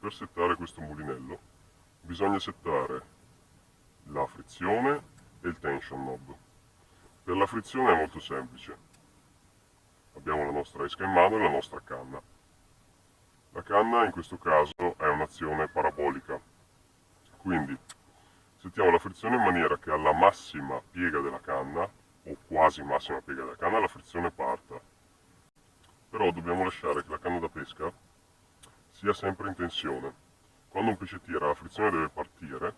Per settare questo mulinello bisogna settare la frizione e il tension knob. Per la frizione è molto semplice. Abbiamo la nostra esca in mano e la nostra canna. La canna in questo caso è un'azione parabolica, quindi settiamo la frizione in maniera che alla massima piega della canna, o quasi massima piega della canna, la frizione parta. Però dobbiamo lasciare che la canna da pesca sia sempre in tensione. Quando un pesce tira la frizione deve partire,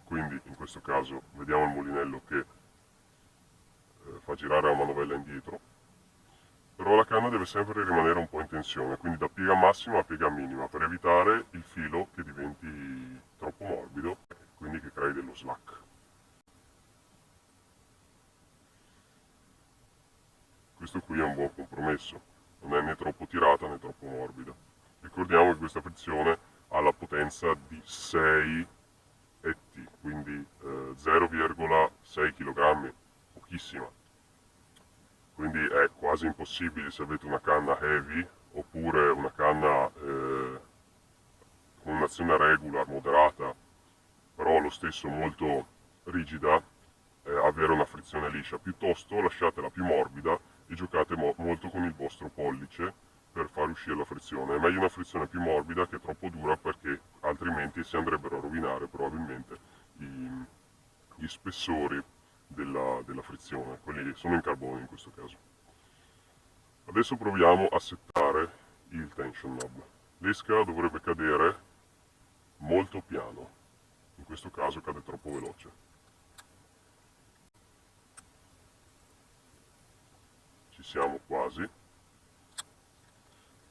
quindi in questo caso vediamo il mulinello che fa girare la manovella indietro, però la canna deve sempre rimanere un po' in tensione, quindi da piega massima a piega minima, per evitare il filo che diventi troppo morbido, quindi che crei dello slack. Questo qui è un buon compromesso, non è né troppo tirata né troppo morbida. Ricordiamo che questa frizione ha la potenza di 6 ET, quindi 0,6 kg, pochissima. Quindi è quasi impossibile se avete una canna heavy oppure una canna con un'azione regular, moderata, però allo stesso molto rigida, avere una frizione liscia. Piuttosto lasciatela più morbida e giocate molto con il vostro pollice per far uscire la frizione. È meglio una frizione più morbida che troppo dura, perché altrimenti si andrebbero a rovinare probabilmente gli spessori della frizione, quelli sono in carbonio in questo caso. Adesso proviamo a settare il tension knob. L'esca dovrebbe cadere molto piano, in questo caso cade troppo veloce. Ci siamo quasi.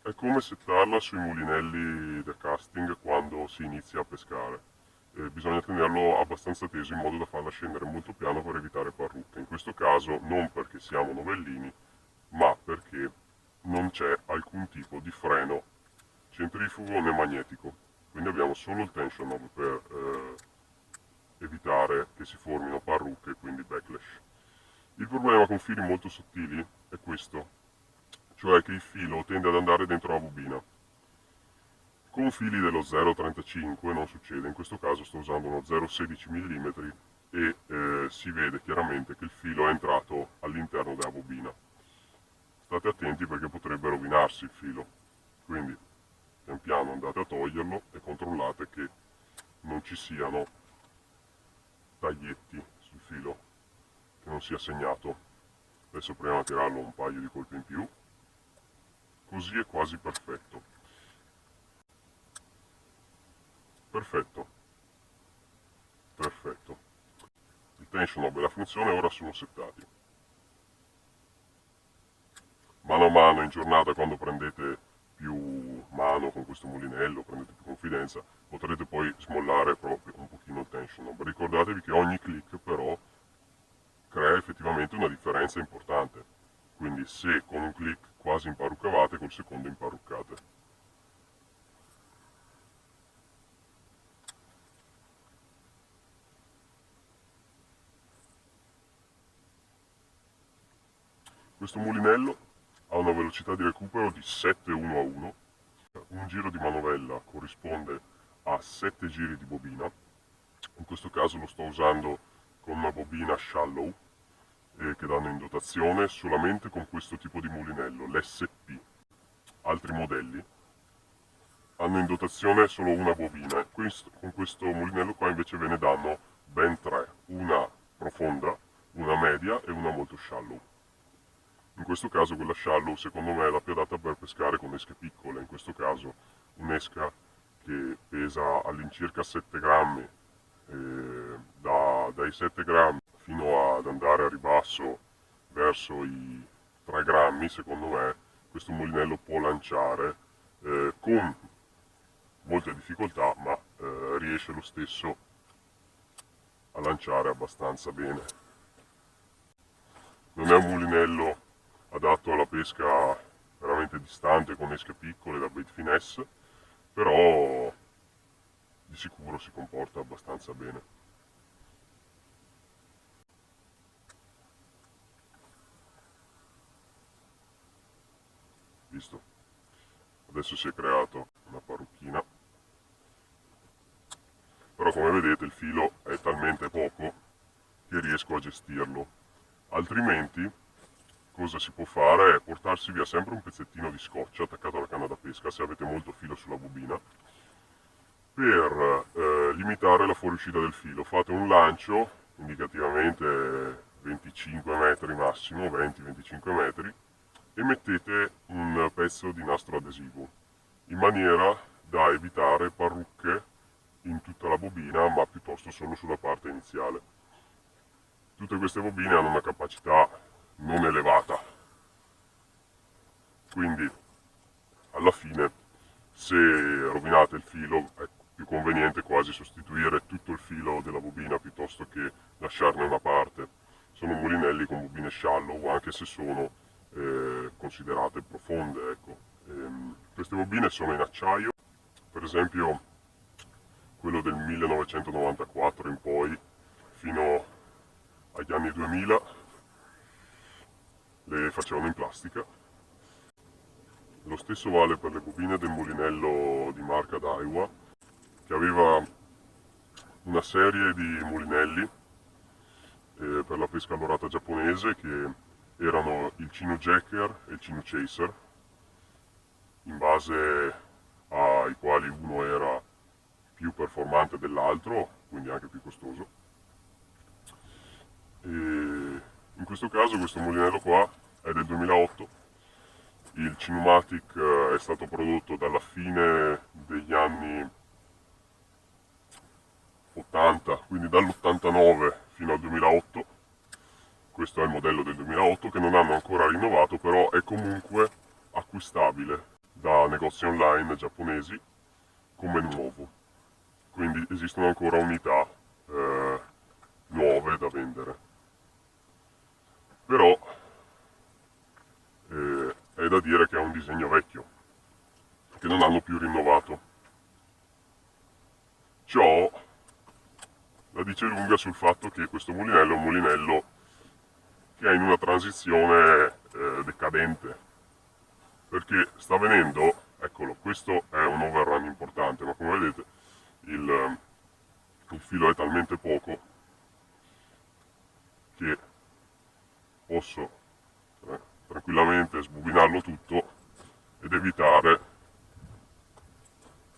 È come settarla sui mulinelli da casting quando si inizia a pescare. Bisogna tenerlo abbastanza teso in modo da farla scendere molto piano per evitare parrucche. In questo caso non perché siamo novellini, ma perché non c'è alcun tipo di freno centrifugo né magnetico. Quindi abbiamo solo il tension knob per evitare che si formino parrucche e quindi backlash. Il problema con fili molto sottili è questo, cioè che il filo tende ad andare dentro la bobina. Con fili dello 0,35 non succede, in questo caso sto usando uno 0,16 mm e si vede chiaramente che il filo è entrato all'interno della bobina. State attenti perché potrebbe rovinarsi il filo, quindi pian piano andate a toglierlo e controllate che non ci siano taglietti sul filo, che non sia segnato. Adesso proviamo a tirarlo un paio di colpi in più, così è quasi perfetto. Perfetto, perfetto. Il tension knob e la funzione ora sono settati. Mano a mano in giornata, quando prendete più mano con questo mulinello, prendete più confidenza, potrete poi smollare proprio un pochino il tension knob. Ricordatevi che ogni click però crea effettivamente una differenza importante, quindi se con un click quasi imparuccavate, col secondo imparuccate. Questo mulinello ha una velocità di recupero di 7,1 a 1, un giro di manovella corrisponde a 7 giri di bobina, in questo caso lo sto usando con una bobina shallow che danno in dotazione solamente con questo tipo di mulinello, l'SP. Altri modelli hanno in dotazione solo una bobina, con questo mulinello qua invece ve ne danno ben tre, una profonda, una media e una molto shallow. In questo caso quella shallow secondo me è la più adatta per pescare con esche piccole, in questo caso un'esca che pesa all'incirca 7 grammi, dai 7 grammi fino ad andare a ribasso verso i 3 grammi, secondo me questo mulinello può lanciare con molte difficoltà, ma riesce lo stesso a lanciare abbastanza bene. Non è un mulinello adatto alla pesca veramente distante con esche piccole da bait finesse, però di sicuro si comporta abbastanza bene. Visto? Adesso si è creato una parrucchina, però come vedete il filo è talmente poco che riesco a gestirlo. Altrimenti cosa si può fare è portarsi via sempre un pezzettino di scotch attaccato alla canna da pesca se avete molto filo sulla bobina, per limitare la fuoriuscita del filo. Fate un lancio, indicativamente 25 metri massimo, 20-25 metri, e mettete un pezzo di nastro adesivo, in maniera da evitare parrucche in tutta la bobina, ma piuttosto solo sulla parte iniziale. Tutte queste bobine hanno una capacità non elevata, quindi alla fine, se rovinate il filo, è più conveniente quasi sostituire tutto il filo della bobina piuttosto che lasciarne una parte. Sono mulinelli con bobine shallow, anche se sono considerate profonde, ecco. Queste bobine sono in acciaio, per esempio quello del 1994 in poi fino agli anni 2000 le facevano in plastica. Lo stesso vale per le bobine del mulinello di marca Daiwa, che aveva una serie di mulinelli per la pesca allorata giapponese, che erano il Chino Jacker e il Chino Chaser, in base ai quali uno era più performante dell'altro, quindi anche più costoso. E in questo caso questo mulinello qua è del 2008. Il Cinumatic è stato prodotto dalla fine degli anni 80, quindi dall'89 fino al 2008. Questo è il modello del 2008 che non hanno ancora rinnovato, però è comunque acquistabile da negozi online giapponesi come nuovo. Quindi esistono ancora unità nuove da vendere. Però è da dire che è un disegno vecchio, che non hanno più rinnovato. Ciò la dice lunga sul fatto che questo mulinello è un mulinello che è in una transizione decadente, perché sta venendo, eccolo, questo è un overrun importante, ma come vedete il filo è talmente poco che posso tranquillamente sbobinarlo tutto ed evitare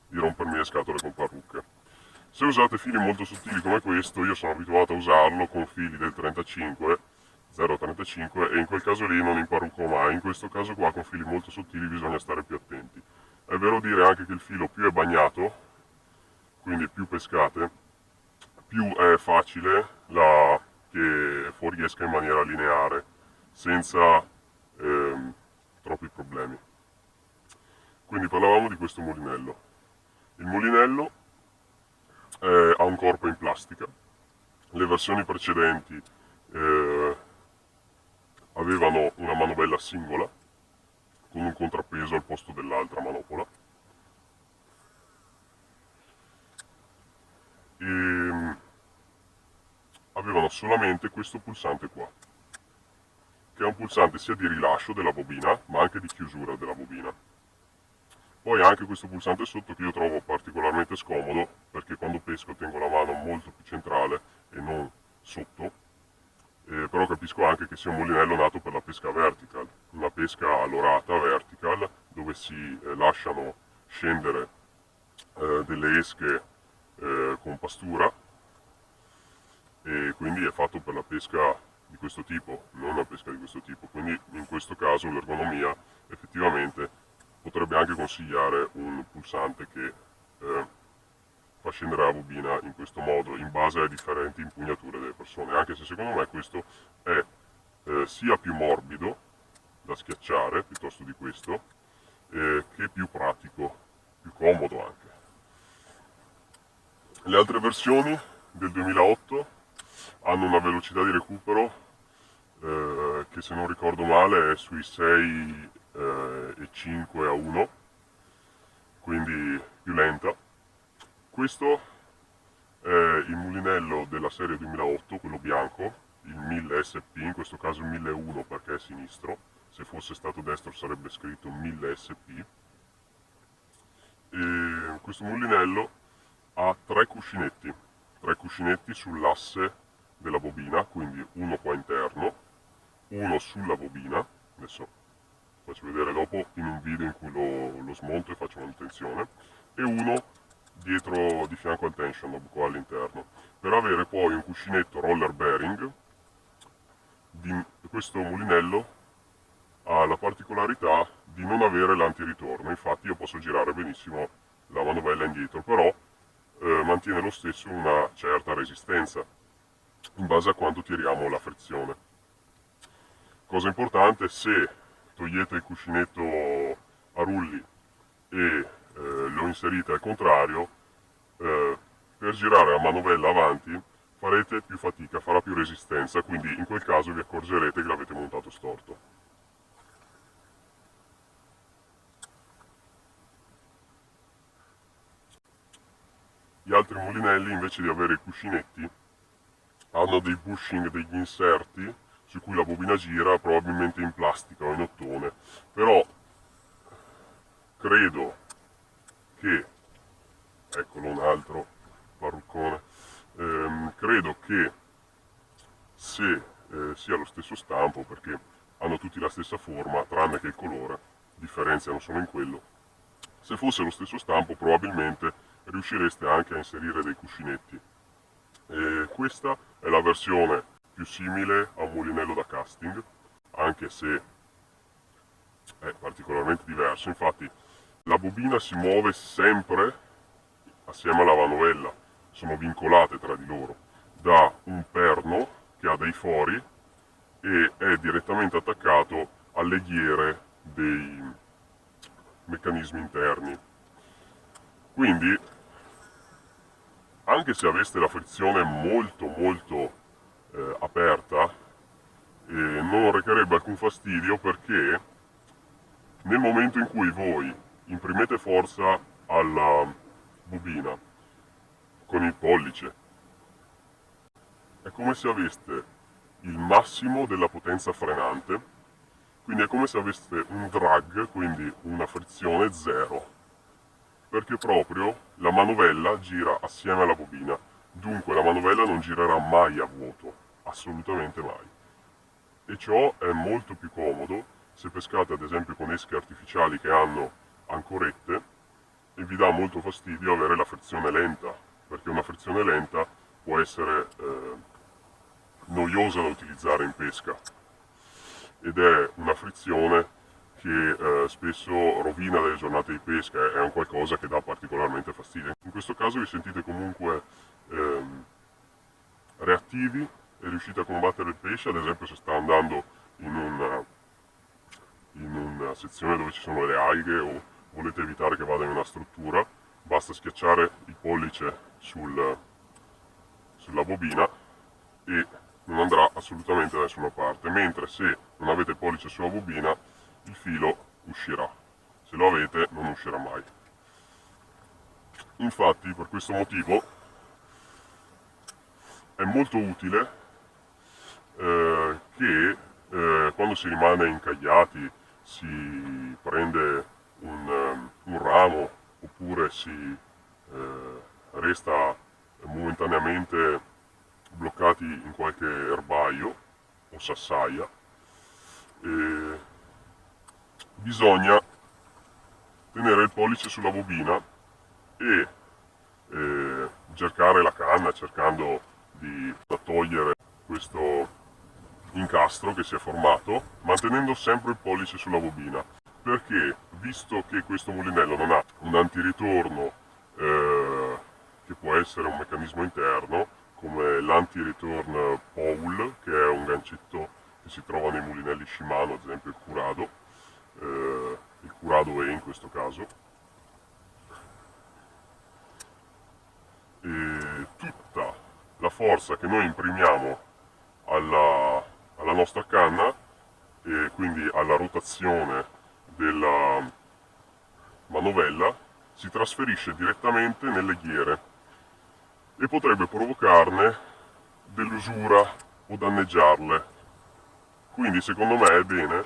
di rompermi le scatole con parrucche. Se usate fili molto sottili come questo, io sono abituato a usarlo con fili del 35, 0,35, e in quel caso lì non imparrucco mai. In questo caso qua con fili molto sottili bisogna stare più attenti. È vero dire anche che il filo più è bagnato, quindi più pescate, più è facile che fuoriesca in maniera lineare, senza troppi problemi. Quindi parlavamo di questo mulinello. Il mulinello ha un corpo in plastica. Le versioni precedenti avevano una manovella singola con un contrappeso al posto dell'altra manopola, e avevano solamente questo pulsante qua, che è un pulsante sia di rilascio della bobina ma anche di chiusura della bobina. Poi anche questo pulsante sotto, che io trovo particolarmente scomodo, perché quando pesco tengo la mano molto più centrale e non sotto, però capisco anche che sia un mulinello nato per la pesca vertical, una pesca allorata vertical, dove si lasciano scendere delle esche con pastura, e quindi è fatto per la pesca di questo tipo, non la pesca di questo tipo. Quindi in questo caso l'ergonomia effettivamente potrebbe anche consigliare un pulsante che fa scendere la bobina in questo modo, in base alle differenti impugnature delle persone, anche se secondo me questo è sia più morbido da schiacciare piuttosto di questo, che più pratico, più comodo anche. Le altre versioni del 2008 hanno una velocità di recupero che, se non ricordo male, è sui 6,5 a 1, quindi più lenta. Questo è il mulinello della serie 2008, quello bianco, il 1000 SP, in questo caso il 1001 perché è sinistro, se fosse stato destro sarebbe scritto 1000 SP. E questo mulinello ha tre cuscinetti sull'asse della bobina, quindi uno qua interno, uno sulla bobina, adesso faccio vedere dopo in un video in cui lo smonto e faccio manutenzione, e uno dietro di fianco al tension knob qua all'interno, per avere poi un cuscinetto roller bearing. Questo mulinello ha la particolarità di non avere l'antiritorno, infatti io posso girare benissimo la manovella indietro, però mantiene lo stesso una certa resistenza in base a quanto tiriamo la frizione. Cosa importante, se togliete il cuscinetto a rulli e lo inserite al contrario, per girare la manovella avanti farete più fatica, farà più resistenza, quindi in quel caso vi accorgerete che l'avete montato storto. Gli altri mulinelli, invece di avere i cuscinetti, hanno dei bushing, degli inserti su cui la bobina gira, probabilmente in plastica o in ottone, però credo che, eccolo un altro parruccone, credo che se sia lo stesso stampo, perché hanno tutti la stessa forma tranne che il colore, differenziano solo in quello, se fosse lo stesso stampo probabilmente riuscireste anche a inserire dei cuscinetti. Questa è la versione più simile a un mulinello da casting, anche se è particolarmente diverso. Infatti la bobina si muove sempre assieme alla manovella, sono vincolate tra di loro da un perno che ha dei fori e è direttamente attaccato alle ghiere dei meccanismi interni. Quindi, anche se aveste la frizione molto aperta, non recherebbe alcun fastidio, perché nel momento in cui voi imprimete forza alla bobina con il pollice, è come se aveste il massimo della potenza frenante, quindi è come se aveste un drag, quindi una frizione zero, perché proprio la manovella gira assieme alla bobina, dunque la manovella non girerà mai a vuoto, assolutamente mai. E ciò è molto più comodo se pescate ad esempio con esche artificiali che hanno ancorette, e vi dà molto fastidio avere la frizione lenta, perché una frizione lenta può essere noiosa da utilizzare in pesca, ed è una frizione che spesso rovina delle giornate di pesca, è un qualcosa che dà particolarmente fastidio. In questo caso vi sentite comunque reattivi e riuscite a combattere il pesce, ad esempio se sta andando in una sezione dove ci sono le alghe o volete evitare che vada in una struttura, basta schiacciare il pollice sulla bobina e non andrà assolutamente da nessuna parte, mentre se non avete il pollice sulla bobina il filo uscirà, se lo avete non uscirà mai. Infatti per questo motivo è molto utile che quando si rimane incagliati, si prende un ramo oppure si resta momentaneamente bloccati in qualche erbaio o sassaia, bisogna tenere il pollice sulla bobina e cercare la canna, cercando di togliere questo incastro che si è formato, mantenendo sempre il pollice sulla bobina, perché visto che questo mulinello non ha un antiritorno che può essere un meccanismo interno, come l'anti-return pole, che è un gancetto che si trova nei mulinelli Shimano, ad esempio il Curado E in questo caso, e tutta la forza che noi imprimiamo alla nostra canna, e quindi alla rotazione della manovella, si trasferisce direttamente nelle ghiere e potrebbe provocarne dell'usura o danneggiarle. Quindi secondo me è bene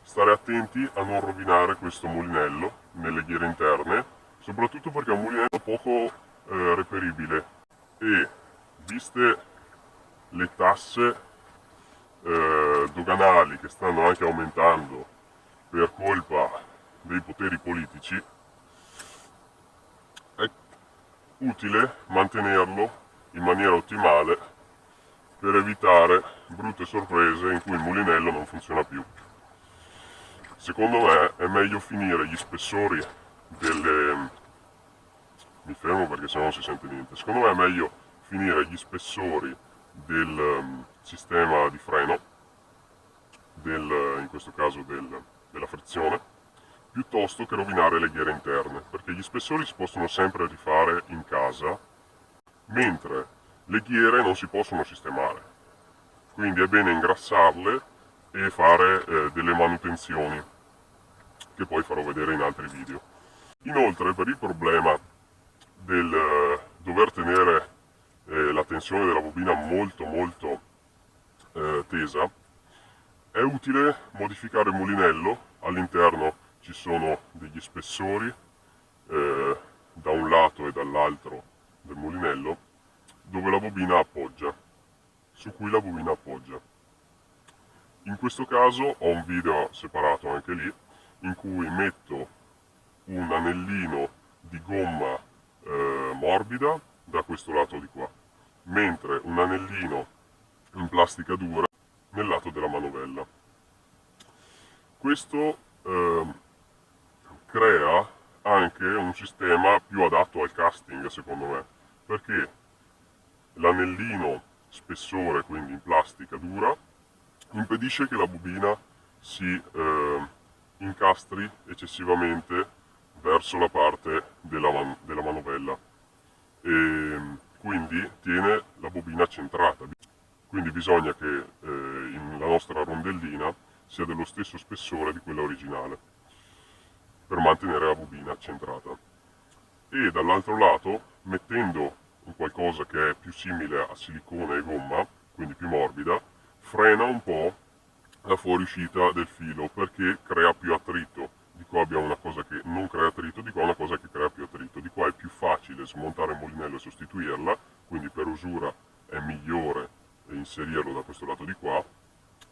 stare attenti a non rovinare questo mulinello nelle ghiere interne soprattutto perché è un mulinello poco reperibile e viste le tasse doganali che stanno anche aumentando per colpa dei poteri politici, è utile mantenerlo in maniera ottimale per evitare brutte sorprese in cui il mulinello non funziona più. Secondo me è meglio finire gli spessori delle... mi fermo perché sennò non si sente niente. Secondo me è meglio finire gli spessori del sistema di freno, in questo caso della frizione, piuttosto che rovinare le ghiere interne, perché gli spessori si possono sempre rifare in casa, mentre le ghiere non si possono sistemare. Quindi è bene ingrassarle e fare delle manutenzioni, che poi farò vedere in altri video. Inoltre, per il problema del dover tenere la tensione della bobina molto tesa, è utile modificare il mulinello. All'interno ci sono degli spessori da un lato e dall'altro del mulinello dove la bobina appoggia, su cui la bobina appoggia. In questo caso ho un video separato anche lì in cui metto un anellino di gomma morbida da questo lato di qua, mentre un anellino in plastica dura nel lato della manovella. Questo crea anche un sistema più adatto al casting, secondo me, perché l'anellino spessore, quindi in plastica dura, impedisce che la bobina si incastri eccessivamente verso la parte della manovella e quindi tiene la bobina centrata. Quindi bisogna che la nostra rondellina sia dello stesso spessore di quella originale per mantenere la bobina centrata. E dall'altro lato, mettendo un qualcosa che è più simile a silicone e gomma, quindi più morbida, frena un po' la fuoriuscita del filo perché crea più attrito. Di qua abbiamo una cosa che non crea attrito, di qua una cosa che crea più attrito. Di qua è più facile smontare il mulinello e sostituirla, quindi per usura è migliore inserirlo da questo lato di qua.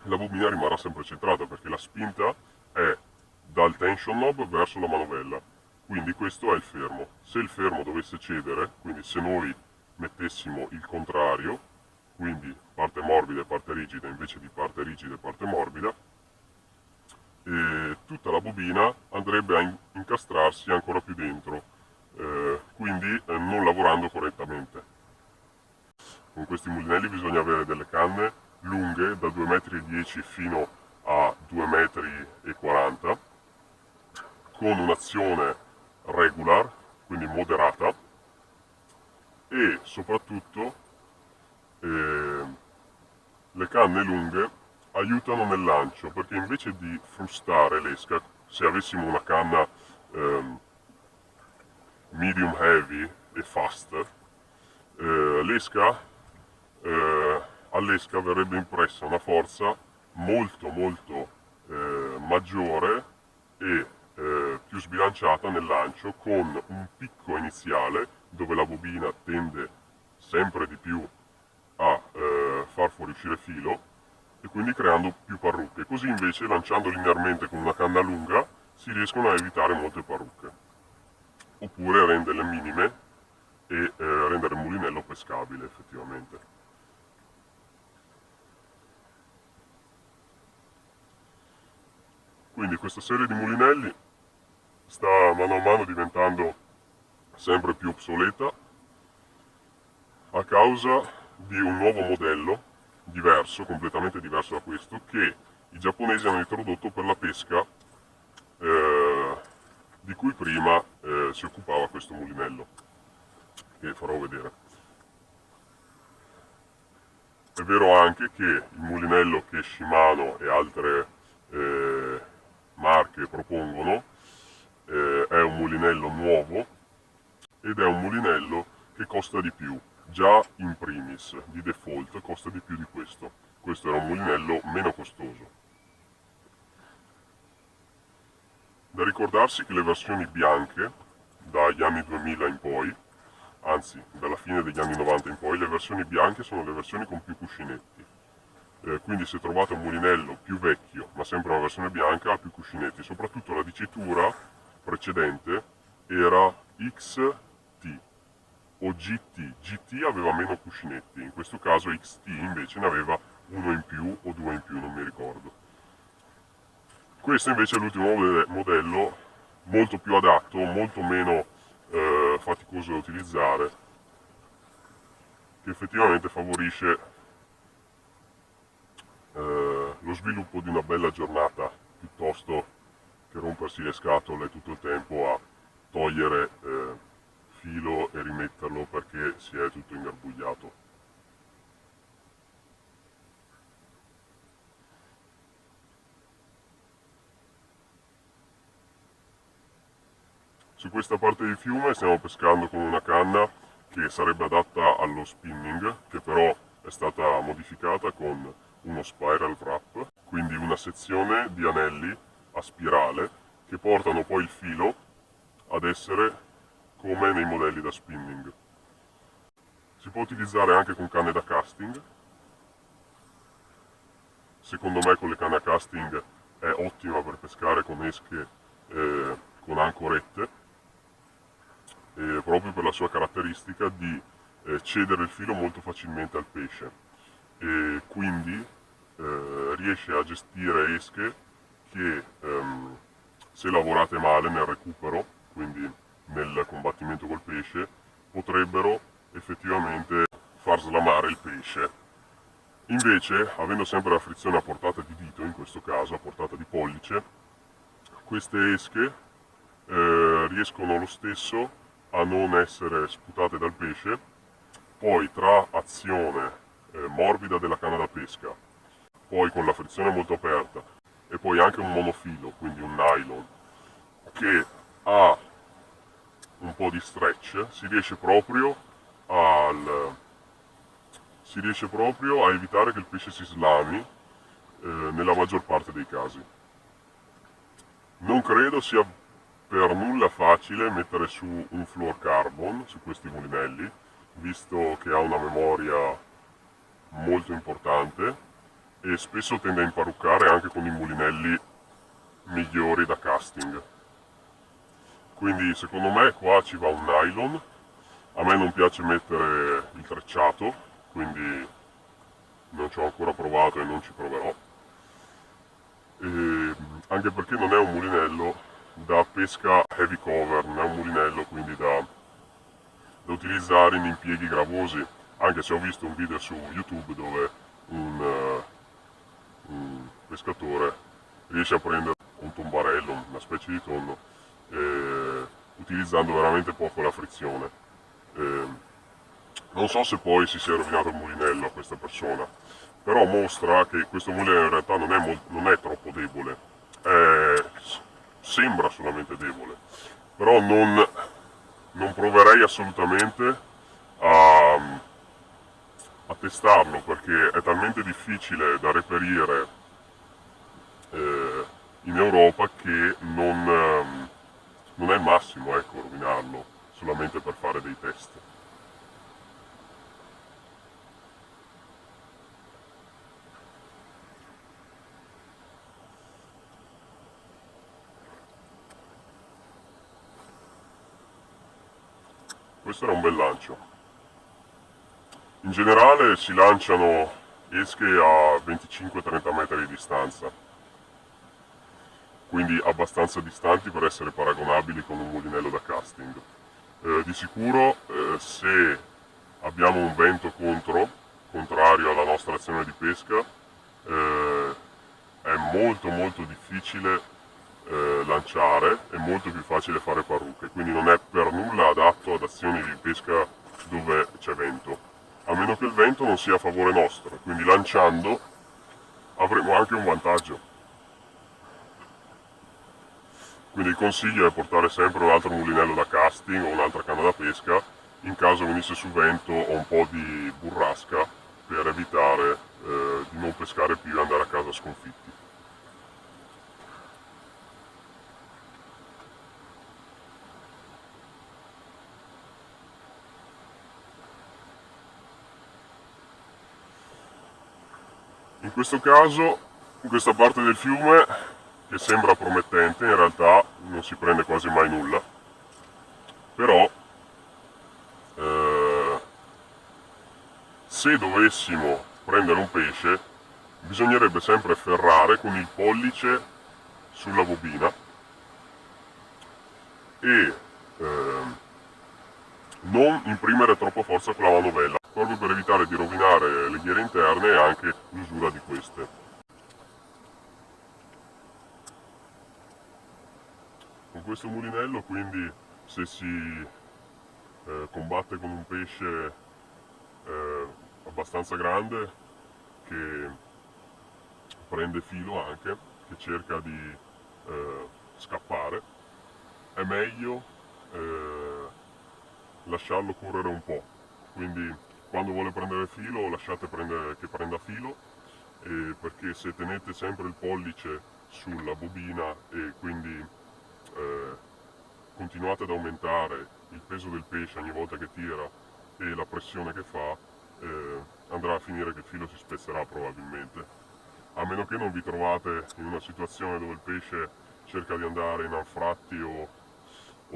La bobina rimarrà sempre centrata perché la spinta è dal tension knob verso la manovella, quindi questo è il fermo. Se il fermo dovesse cedere, quindi se noi mettessimo il contrario, quindi parte morbida e parte rigida invece di parte rigida e parte morbida, e tutta la bobina andrebbe a incastrarsi ancora più dentro, quindi non lavorando correttamente. Con questi mulinelli bisogna avere delle canne lunghe da 2,10 m fino a 2,40 m, con un'azione regular, quindi moderata, e soprattutto le canne lunghe aiutano nel lancio, perché invece di frustare l'esca, se avessimo una canna medium heavy e fast, all'esca verrebbe impressa una forza molto maggiore e più sbilanciata nel lancio, con un picco iniziale dove la bobina tende sempre di più a far fuoriuscire filo e quindi creando più parrucche. Così invece, lanciando linearmente con una canna lunga, si riescono a evitare molte parrucche, oppure renderle minime e rendere il mulinello pescabile effettivamente. Quindi questa serie di mulinelli sta mano a mano diventando sempre più obsoleta a causa di un nuovo modello diverso, completamente diverso da questo, che i giapponesi hanno introdotto per la pesca di cui prima si occupava questo mulinello, che farò vedere. È vero anche che il mulinello che Shimano e altre marche propongono è un mulinello nuovo ed è un mulinello che costa di più. Già in primis, di default, costa di più di questo. Questo era un mulinello meno costoso. Da ricordarsi che le versioni bianche dagli anni 2000 in poi, anzi dalla fine degli anni 90 in poi, le versioni bianche sono le versioni con più cuscinetti. Quindi se trovate un mulinello più vecchio, ma sempre una versione bianca, ha più cuscinetti. Soprattutto la dicitura precedente era XT o GT. GT aveva meno cuscinetti, in questo caso XT invece ne aveva uno in più o due in più, non mi ricordo. Questo invece è l'ultimo modello, molto più adatto, molto meno faticoso da utilizzare, che effettivamente favorisce lo sviluppo di una bella giornata piuttosto che rompersi le scatole tutto il tempo a togliere filo e rimetterlo perché si è tutto ingarbugliato. Su questa parte di fiume stiamo pescando con una canna che sarebbe adatta allo spinning, che però è stata modificata con uno spiral wrap, quindi una sezione di anelli a spirale che portano poi il filo ad essere come nei modelli da spinning. Si può utilizzare anche con canne da casting. Secondo me con le canne a casting è ottima per pescare con esche con ancorette, proprio per la sua caratteristica di cedere il filo molto facilmente al pesce e quindi riesce a gestire esche che se lavorate male nel recupero, quindi nel combattimento col pesce, potrebbero effettivamente far slamare il pesce. Invece, avendo sempre la frizione a portata di dito, in questo caso a portata di pollice, queste esche riescono lo stesso a non essere sputate dal pesce. Poi tra azione morbida della canna da pesca, poi con la frizione molto aperta e poi anche un monofilo, quindi un nylon, che ha un po' di stretch, si riesce proprio a evitare che il pesce si slami nella maggior parte dei casi. Non credo sia per nulla facile mettere su un fluorocarbon su questi mulinelli, visto che ha una memoria molto importante e spesso tende a imparuccare anche con i mulinelli migliori da casting. Quindi secondo me qua ci va un nylon. A me non piace mettere il trecciato, quindi non ci ho ancora provato e non ci proverò. Anche perché non è un mulinello da pesca heavy cover, non è un mulinello quindi da utilizzare in impieghi gravosi, anche se ho visto un video su YouTube dove un pescatore riesce a prendere un tombarello, una specie di tonno, utilizzando veramente poco la frizione. Non so se poi si sia rovinato il mulinello a questa persona, però mostra che questo mulinello in realtà non è troppo debole, sembra solamente debole, però non proverei assolutamente a testarlo perché è talmente difficile da reperire in Europa che non è il massimo, ecco, rovinarlo solamente per fare dei test. Questo era un bel lancio. In generale si lanciano esche a 25-30 metri di distanza, quindi abbastanza distanti per essere paragonabili con un mulinello da casting. Di sicuro se abbiamo un vento contrario alla nostra azione di pesca, è molto difficile lanciare, è molto più facile fare parrucche, quindi non è per nulla adatto ad azioni di pesca dove c'è vento, a meno che il vento non sia a favore nostro, quindi lanciando avremo anche un vantaggio. Quindi il consiglio è portare sempre un altro mulinello da casting o un'altra canna da pesca in caso venisse su vento o un po' di burrasca per evitare di non pescare più e andare a casa sconfitti. In questo caso, in questa parte del fiume, che sembra promettente, in realtà non si prende quasi mai nulla, però se dovessimo prendere un pesce bisognerebbe sempre ferrare con il pollice sulla bobina e non imprimere troppo forza con la manovella, proprio per evitare di rovinare le ghiere interne e anche l'usura di queste. Con questo mulinello quindi, se si combatte con un pesce abbastanza grande che prende filo anche, che cerca di scappare, è meglio lasciarlo correre un po', quindi quando vuole prendere filo lasciate che prenda filo, perché se tenete sempre il pollice sulla bobina e quindi continuate ad aumentare il peso del pesce ogni volta che tira e la pressione che fa, andrà a finire che il filo si spezzerà probabilmente, a meno che non vi trovate in una situazione dove il pesce cerca di andare in anfratti o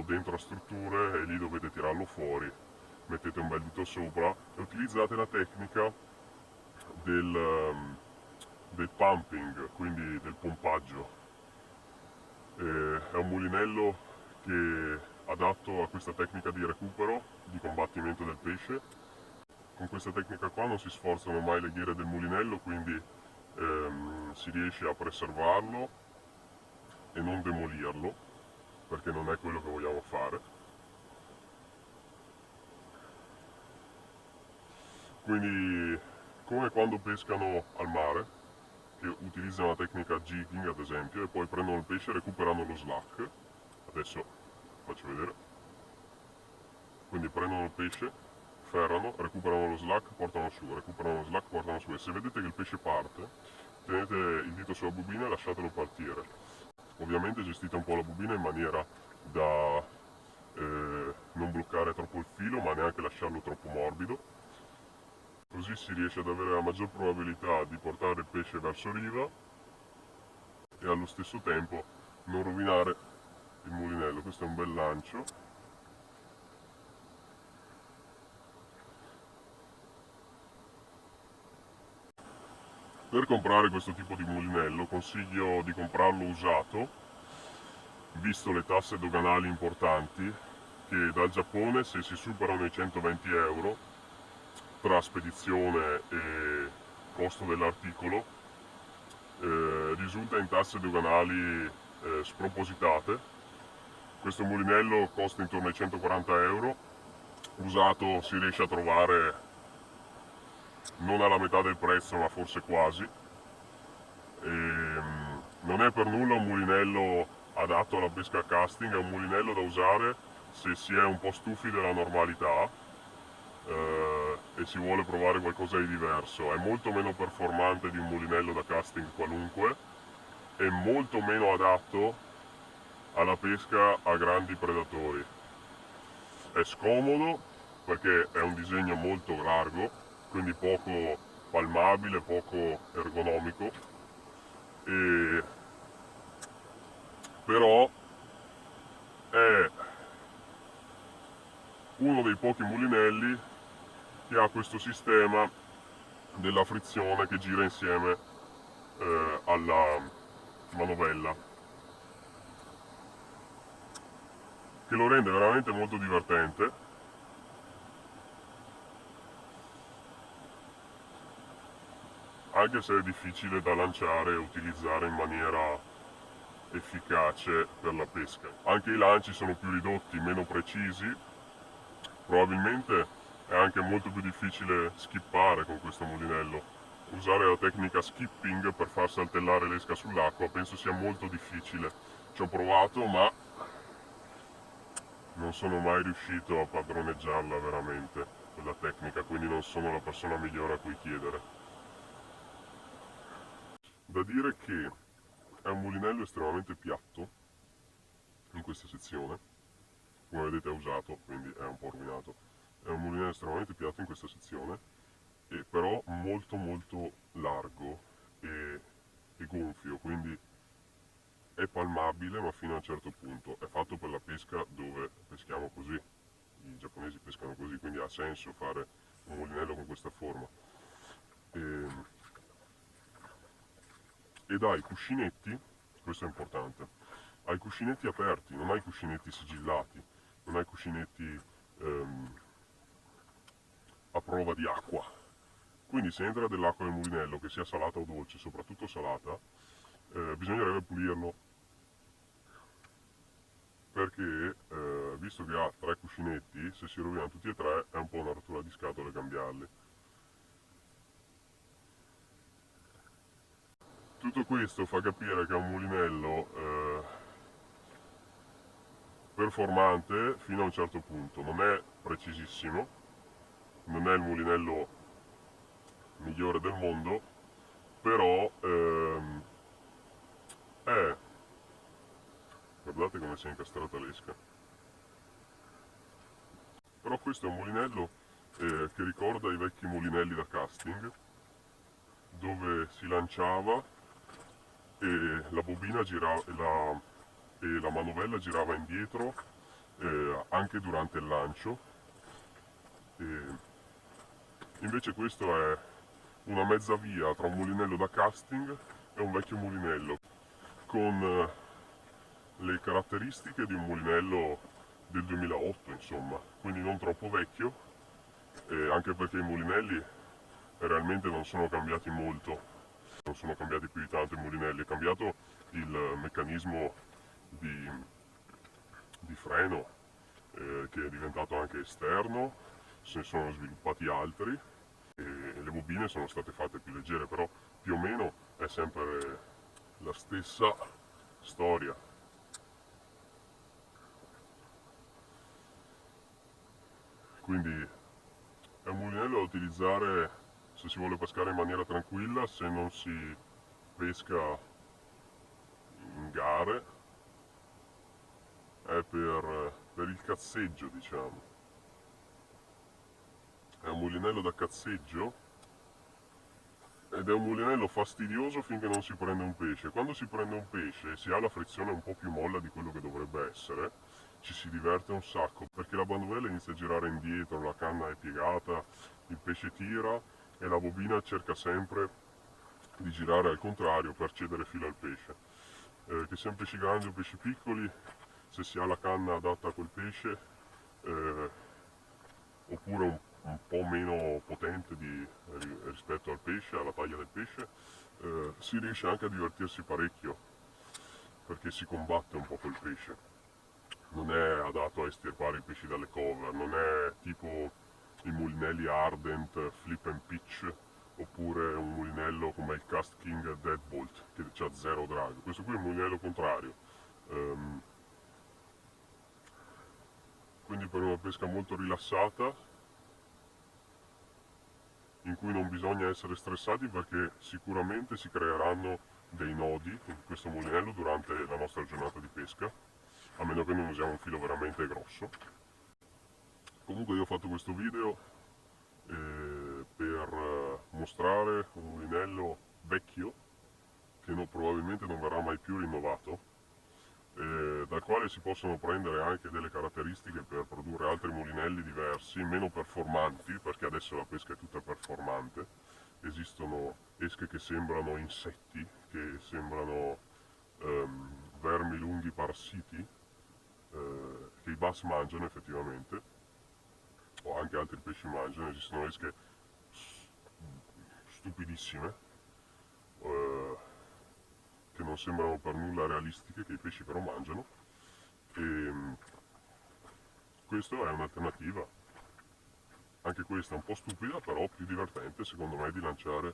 dentro a strutture e lì dovete tirarlo fuori, mettete un bel dito sopra e utilizzate la tecnica del pumping, quindi del pompaggio. È un mulinello che è adatto a questa tecnica di recupero, di combattimento del pesce. Con questa tecnica qua non si sforzano mai le ghiere del mulinello, quindi si riesce a preservarlo e non demolirlo, perché non è quello che vogliamo fare. Quindi, come quando pescano al mare, che utilizzano la tecnica jigging ad esempio, e poi prendono il pesce e recuperano lo slack. Adesso faccio vedere. Quindi prendono il pesce, ferrano, recuperano lo slack, portano su, recuperano lo slack, portano su, e se vedete che il pesce parte, tenete il dito sulla bobina e lasciatelo partire. Ovviamente gestite un po' la bobina in maniera da non bloccare troppo il filo, ma neanche lasciarlo troppo morbido, così si riesce ad avere la maggior probabilità di portare il pesce verso riva e allo stesso tempo non rovinare il mulinello. Questo è un bel lancio. Per comprare questo tipo di mulinello consiglio di comprarlo usato, visto le tasse doganali importanti, che dal Giappone, se si superano i 120 euro tra spedizione e costo dell'articolo, risulta in tasse doganali spropositate. Questo mulinello costa intorno ai 140 euro, usato si riesce a trovare non alla metà del prezzo, ma forse quasi. Non è per nulla un mulinello adatto alla pesca a casting, è un mulinello da usare se si è un po' stufi della normalità e si vuole provare qualcosa di diverso. È molto meno performante di un mulinello da casting qualunque, è molto meno adatto alla pesca a grandi predatori. È scomodo perché è un disegno molto largo, quindi poco palmabile, poco ergonomico, però è uno dei pochi mulinelli che ha questo sistema della frizione che gira insieme alla manovella, che lo rende veramente molto divertente, anche se è difficile da lanciare e utilizzare in maniera efficace per la pesca. Anche i lanci sono più ridotti, meno precisi, probabilmente è anche molto più difficile skippare con questo mulinello. Usare la tecnica skipping per far saltellare l'esca sull'acqua penso sia molto difficile. Ci ho provato, ma non sono mai riuscito a padroneggiarla veramente, quella tecnica, quindi non sono la persona migliore a cui chiedere. Da dire che è un mulinello estremamente piatto in questa sezione, come vedete è usato, quindi è un po' rovinato. È un mulinello estremamente piatto in questa sezione, e però molto molto largo, e gonfio, quindi è palmabile ma fino a un certo punto. È fatto per la pesca dove peschiamo così, i giapponesi pescano così, quindi ha senso fare un mulinello con questa forma. Ed ha i cuscinetti, questo è importante, ha i cuscinetti aperti, non ha i cuscinetti sigillati, non ha i cuscinetti a prova di acqua. Quindi se entra dell'acqua nel mulinello, che sia salata o dolce, soprattutto salata, bisognerebbe pulirlo, perché visto che ha 3 cuscinetti, se si rovinano tutti e 3 è un po' una rottura di scatole cambiarli. Tutto questo fa capire che è un mulinello performante fino a un certo punto, non è precisissimo, non è il mulinello migliore del mondo, però guardate come si è incastrata l'esca. Però questo è un mulinello che ricorda i vecchi mulinelli da casting, dove si lanciava e la bobina girava e la manovella girava indietro anche durante il lancio. Invece questo è una mezza via tra un mulinello da casting e un vecchio mulinello, con le caratteristiche di un mulinello del 2008, insomma, quindi non troppo vecchio, anche perché i mulinelli realmente non sono cambiati molto, non sono cambiati più di tanto i mulinelli, è cambiato il meccanismo di, di freno, che è diventato anche esterno, se ne sono sviluppati altri e le bobine sono state fatte più leggere, però più o meno è sempre la stessa storia. Quindi è un mulinello da utilizzare se si vuole pescare in maniera tranquilla, se non si pesca in gare, è per il cazzeggio, diciamo. È un mulinello da cazzeggio ed è un mulinello fastidioso finché non si prende un pesce. Quando si prende un pesce e si ha la frizione un po' più molla di quello che dovrebbe essere, ci si diverte un sacco, perché la bandovella inizia a girare indietro, la canna è piegata, il pesce tira e la bobina cerca sempre di girare al contrario per cedere filo al pesce. Che siano pesci grandi o pesci piccoli, se si ha la canna adatta a quel pesce, eh, oppure un po' meno potente rispetto al pesce, alla taglia del pesce, si riesce anche a divertirsi parecchio, perché si combatte un po' col pesce. Non è adatto a estirpare i pesci dalle cover, non è tipo i mulinelli Ardent, Flip and Pitch, oppure un mulinello come il Cast King Deadbolt, che ha zero drag. Questo qui è un mulinello contrario. Quindi per una pesca molto rilassata, in cui non bisogna essere stressati, perché sicuramente si creeranno dei nodi in questo mulinello durante la nostra giornata di pesca, a meno che non usiamo un filo veramente grosso. Comunque io ho fatto questo video per mostrare un mulinello vecchio che probabilmente non verrà mai più rinnovato, dal quale si possono prendere anche delle caratteristiche per produrre altri mulinelli diversi, meno performanti, perché adesso la pesca è tutta performante. Esistono esche che sembrano insetti, che sembrano vermi lunghi parassiti, che i bass mangiano effettivamente, o anche altri pesci mangiano. Esistono esche stupidissime, eh, che non sembrano per nulla realistiche, che i pesci però mangiano. E questa è un'alternativa, anche questa un po' stupida, però più divertente secondo me di lanciare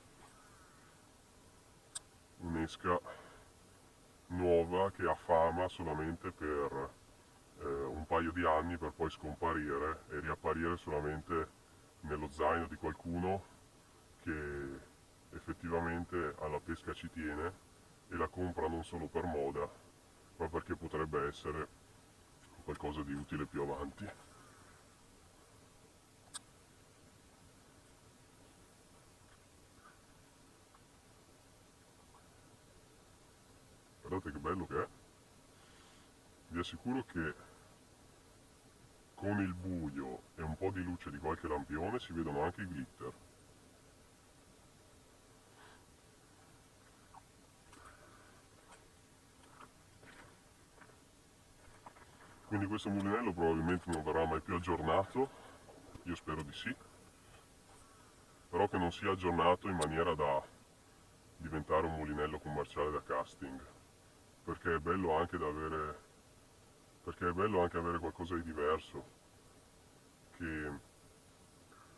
un'esca nuova che ha fama solamente per un paio di anni, per poi scomparire e riapparire solamente nello zaino di qualcuno che effettivamente alla pesca ci tiene e la compra non solo per moda, ma perché potrebbe essere qualcosa di utile più avanti. assicuro che con il buio e un po' di luce di qualche lampione si vedono anche i glitter. Quindi questo mulinello probabilmente non verrà mai più aggiornato, io spero di sì, però che non sia aggiornato in maniera da diventare un mulinello commerciale da casting, perché è bello anche avere qualcosa di diverso che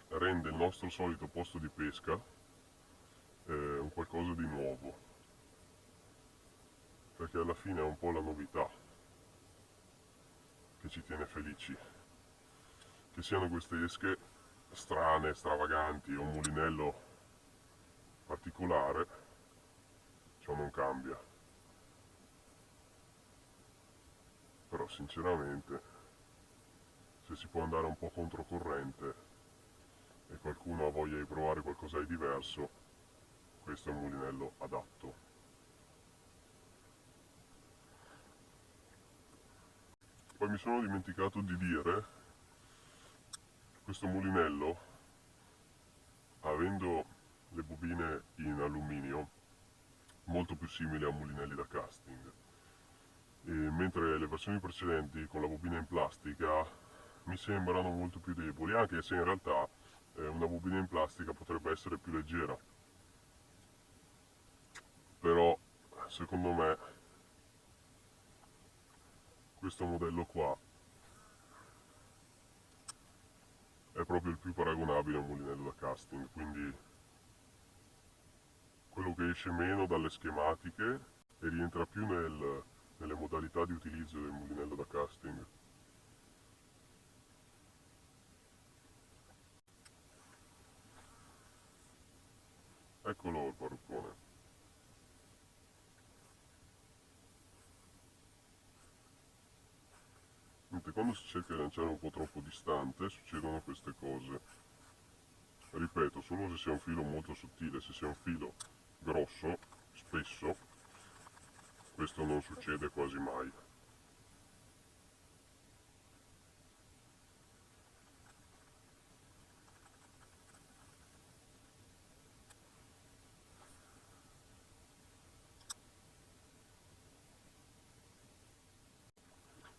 rende il nostro solito posto di pesca un qualcosa di nuovo, perché alla fine è un po' la novità che ci tiene felici, che siano queste esche strane, stravaganti o un mulinello particolare, ciò non cambia. Però sinceramente, se si può andare un po' controcorrente e qualcuno ha voglia di provare qualcosa di diverso, questo è un mulinello adatto. Poi mi sono dimenticato di dire che questo mulinello, avendo le bobine in alluminio, molto più simili a mulinelli da casting, e mentre le versioni precedenti con la bobina in plastica mi sembrano molto più deboli, anche se in realtà una bobina in plastica potrebbe essere più leggera, però secondo me questo modello qua è proprio il più paragonabile a un mulinello da casting, quindi quello che esce meno dalle schematiche e rientra più nelle modalità di utilizzo del mulinello da casting. Eccolo il parruccone. Mentre quando si cerca di lanciare un po' troppo distante succedono queste cose. Ripeto, solo se sia un filo molto sottile, se sia un filo grosso, spesso, questo non succede quasi mai.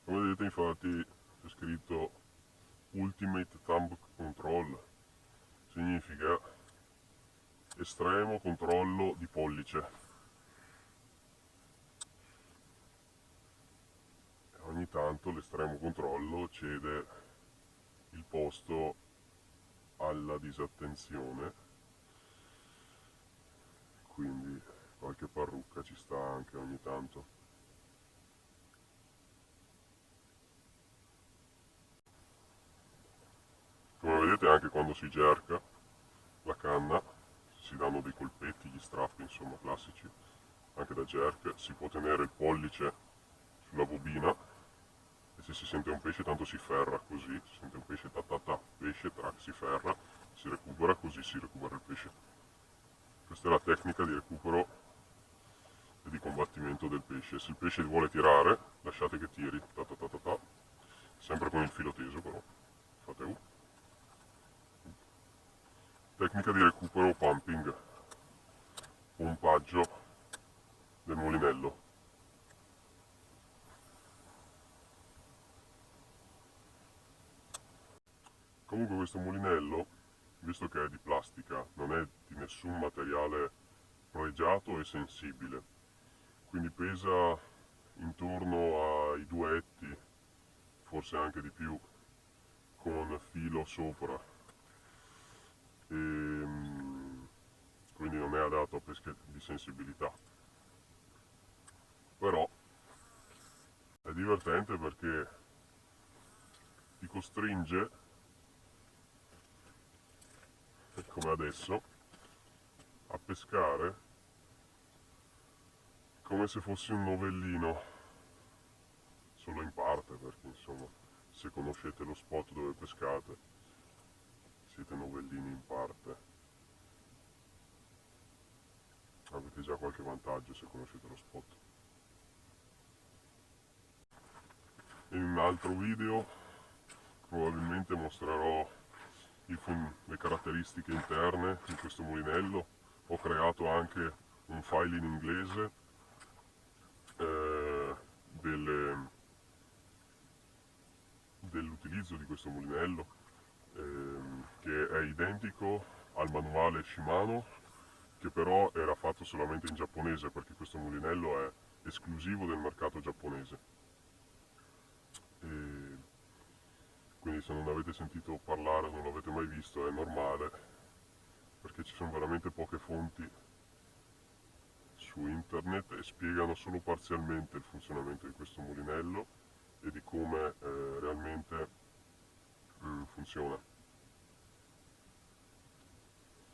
Come vedete infatti c'è scritto Ultimate Thumb Control, significa estremo controllo di pollice. Ogni tanto l'estremo controllo cede il posto alla disattenzione, quindi qualche parrucca ci sta anche ogni tanto. Come vedete anche quando si gerca la canna si danno dei colpetti, gli strappi insomma classici, anche da jerk, si può tenere il pollice sulla bobina e se si sente un pesce tanto si ferra così, si sente un pesce ta ta ta, pesce, track, si ferra, si recupera, così si recupera il pesce. Questa è la tecnica di recupero e di combattimento del pesce. Se il pesce vuole tirare, lasciate che tiri, ta ta ta ta ta, sempre con il filo teso però, fate un. Tecnica di recupero pumping, pompaggio del mulinello. Comunque questo mulinello, visto che è di plastica, non è di nessun materiale pregiato e sensibile, quindi pesa intorno ai 2 etti, forse anche di più, con filo sopra, e quindi non è adatto a pesche di sensibilità. Però è divertente perché ti costringe, come adesso, a pescare come se fossi un novellino, solo in parte, perché insomma, se conoscete lo spot dove pescate, siete novellini in parte. Avete già qualche vantaggio se conoscete lo spot. in un altro video probabilmente mostrerò le caratteristiche interne di questo mulinello. Ho creato anche un file in inglese dell'utilizzo di questo mulinello, che è identico al manuale Shimano, che però era fatto solamente in giapponese, perché questo mulinello è esclusivo del mercato giapponese. E quindi se non avete sentito parlare, non l'avete mai visto, è normale, perché ci sono veramente poche fonti su internet e spiegano solo parzialmente il funzionamento di questo mulinello e di come realmente funziona.